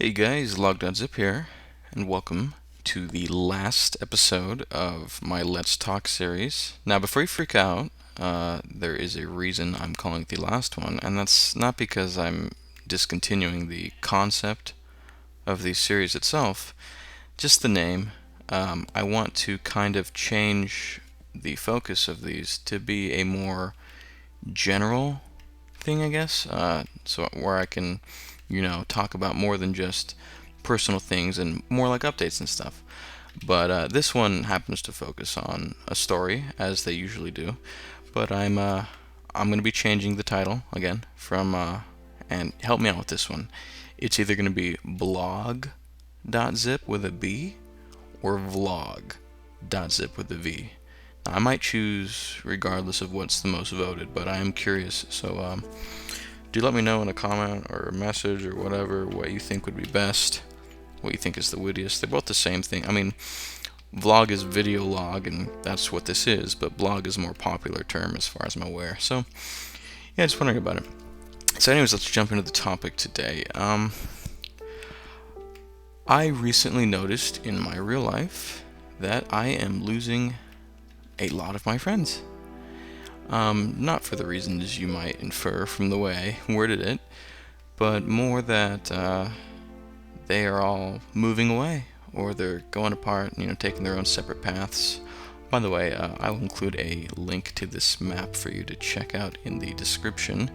Hey guys, Logdotzip here, and welcome to the last episode of my Let's Talk series. Now, before you freak out, there is a reason I'm calling it the last one, and that's not because I'm discontinuing the concept of the series itself, just the name. I want to kind of change the focus of these to be a more general thing, I guess. So where I can, talk about more than just personal things and more like updates and stuff. But this one happens to focus on a story, as they usually do. But I'm going to be changing the title again from and help me out with this one. It's either going to be blog.zip with a B or vlog.zip with a V. I might choose regardless of what's the most voted, but I am curious. So do let me know in a comment or a message or whatever what you think would be best, what you think is the wittiest. They're both the same thing. I mean, vlog is video log, and that's what this is, but blog is a more popular term as far as I'm aware. So yeah, just wondering about it. So anyways, let's jump into the topic today. I recently noticed in my real life that I am losing a lot of my friends. Not for the reasons you might infer from the way I worded it, but more that they are all moving away or they're going apart, taking their own separate paths. By the way, I will include a link to this map for you to check out in the description.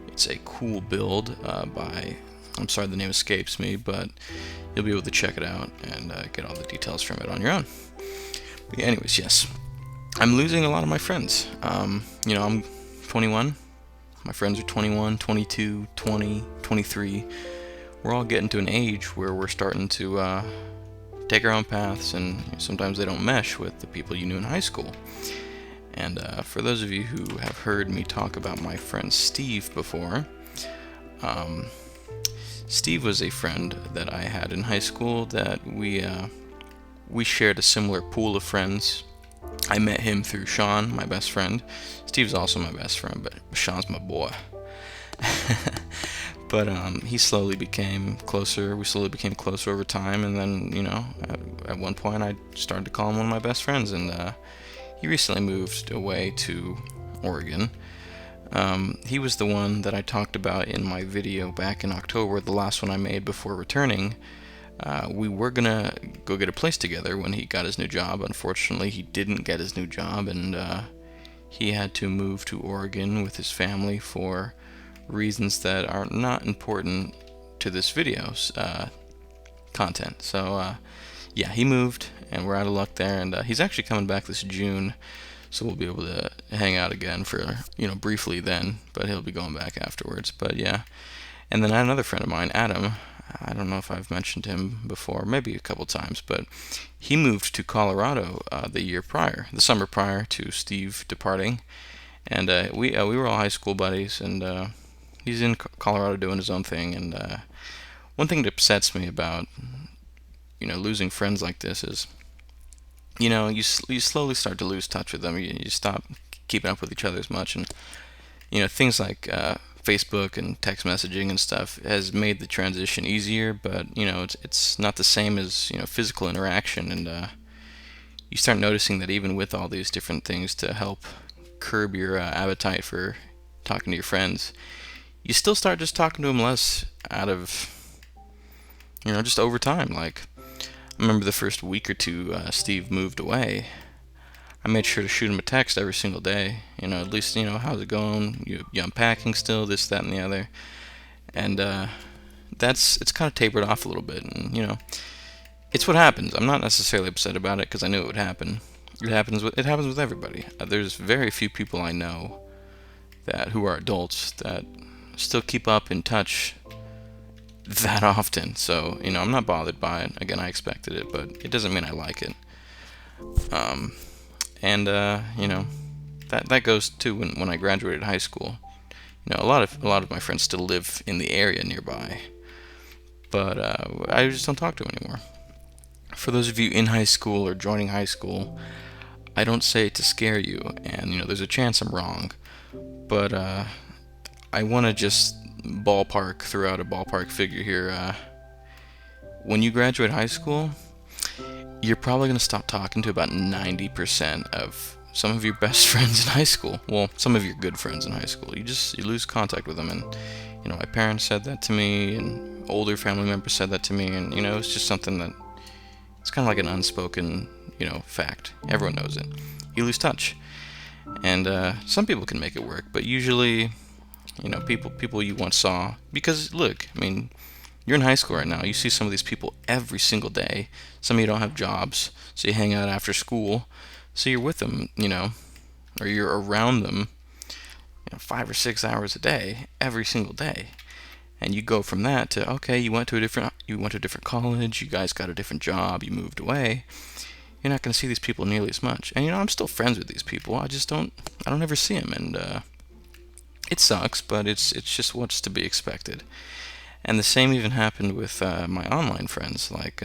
It's a cool build I'm sorry the name escapes me, but you'll be able to check it out and get all the details from it on your own. But yeah, anyways, yes. I'm losing a lot of my friends. I'm 21. My friends are 21, 22, 20, 23. We're all getting to an age where we're starting to take our own paths, and sometimes they don't mesh with the people you knew in high school. And for those of you who have heard me talk about my friend Steve before, Steve was a friend that I had in high school that we shared a similar pool of friends. I met him through Sean, my best friend. Steve's also my best friend, but Sean's my boy. But he slowly became closer. We slowly became closer over time, and then, at one point I started to call him one of my best friends, and he recently moved away to Oregon. He was the one that I talked about in my video back in October, the last one I made before returning. We were gonna go get a place together when he got his new job. Unfortunately, he didn't get his new job, and he had to move to Oregon with his family for reasons that are not important to this video's content. So yeah, he moved, and we're out of luck there. And he's actually coming back this June, so we'll be able to hang out again for briefly then. But he'll be going back afterwards. But yeah, and then I had another friend of mine, Adam. I don't know if I've mentioned him before, maybe a couple times, but he moved to Colorado the summer prior to Steve departing, and we were all high school buddies, and he's in Colorado doing his own thing. And one thing that upsets me about losing friends like this is you slowly start to lose touch with them. You stop keeping up with each other as much, and things like Facebook and text messaging and stuff has made the transition easier, but it's not the same as physical interaction. And you start noticing that even with all these different things to help curb your appetite for talking to your friends, you still start just talking to them less out of just over time. Like, I remember the first week or two Steve moved away, I made sure to shoot him a text every single day. At least, how's it going? You unpacking still? This, that, and the other. And it's kind of tapered off a little bit. And it's what happens. I'm not necessarily upset about it because I knew it would happen. It happens with everybody. There's very few people I know who are adults that still keep up in touch that often. So I'm not bothered by it. Again, I expected it, but it doesn't mean I like it. And that goes too when I graduated high school. A lot of my friends still live in the area nearby, but I just don't talk to them anymore. For those of you in high school or joining high school, I don't say it to scare you, and there's a chance I'm wrong, but I want to just throw out a ballpark figure here. when you graduate high school, you're probably going to stop talking to about 90% of some of your best friends in high school. Well, some of your good friends in high school. You lose contact with them. And, my parents said that to me, and older family members said that to me, and, it's just something that, it's kind of like an unspoken, fact. Everyone knows it. You lose touch. And some people can make it work, but usually, people you once saw, because look, I mean, you're in high school right now. You see some of these people every single day. Some of you don't have jobs, so you hang out after school. So you're with them, or you're around them, 5 or 6 hours a day, every single day. And you go from that to, okay, you went to a different college, you guys got a different job, you moved away. You're not going to see these people nearly as much. And I'm still friends with these people. I don't ever see them, and it sucks, but it's just what's to be expected. And the same even happened with my online friends. Like,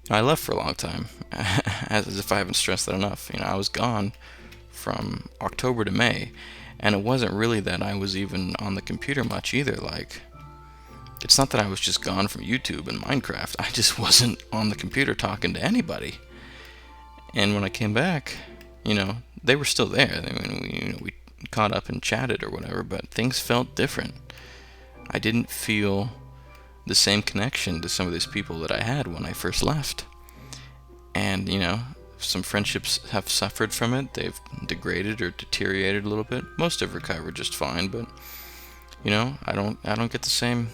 I left for a long time, as if I haven't stressed that enough. I was gone from October to May, and it wasn't really that I was even on the computer much either. Like, it's not that I was just gone from YouTube and Minecraft. I just wasn't on the computer talking to anybody. And when I came back, they were still there. I mean, we caught up and chatted or whatever, but things felt different. I didn't feel the same connection to some of these people that I had when I first left. And, some friendships have suffered from it. They've degraded or deteriorated a little bit. Most have recovered just fine, but, I don't get the same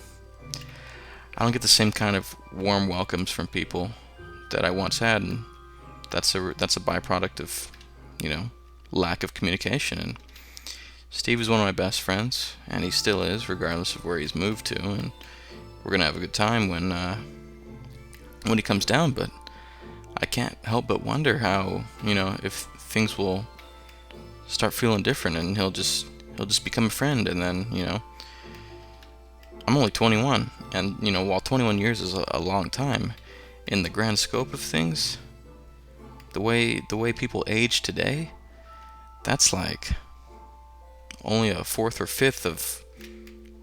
kind of warm welcomes from people that I once had, and that's a byproduct of, lack of communication. And Steve is one of my best friends, and he still is, regardless of where he's moved to, and we're gonna have a good time when he comes down. But I can't help but wonder how, if things will start feeling different, and he'll just become a friend, and then, I'm only 21, and, while 21 years is a long time, in the grand scope of things, the way people age today, that's like only a fourth or fifth of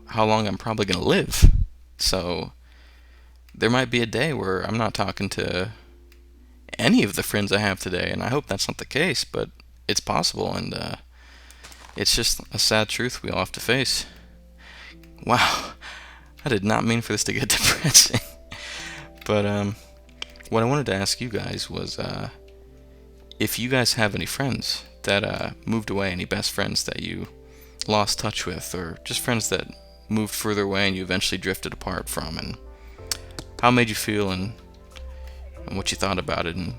how long I'm probably going to live. So there might be a day where I'm not talking to any of the friends I have today, and I hope that's not the case, but it's possible, and it's just a sad truth we all have to face. Wow, I did not mean for this to get depressing. But what I wanted to ask you guys was if you guys have any friends that moved away, any best friends that you lost touch with, or just friends that moved further away and you eventually drifted apart from, and how it made you feel, and what you thought about it, and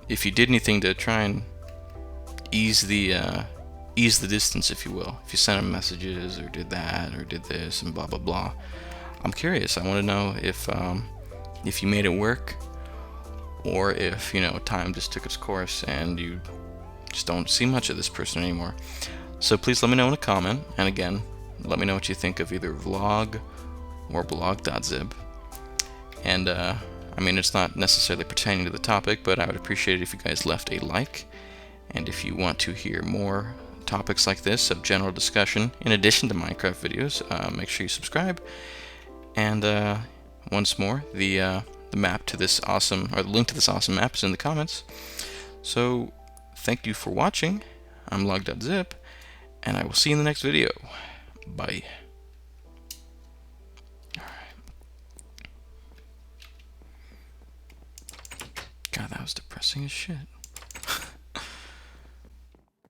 if you did anything to try and ease the distance, if you will. If you sent them messages, or did that, or did this, and blah blah blah. I'm curious. I want to know if you made it work, or if time just took its course and you just don't see much of this person anymore. So please let me know in a comment, and again, let me know what you think of either Vlog or Blogdotzip. And it's not necessarily pertaining to the topic, but I would appreciate it if you guys left a like. And if you want to hear more topics like this of general discussion, in addition to Minecraft videos, make sure you subscribe. And once more, the map to this awesome, or the link to this awesome map is in the comments. So thank you for watching. I'm Logdotzip, and I will see you in the next video. Bye. God, that was depressing as shit.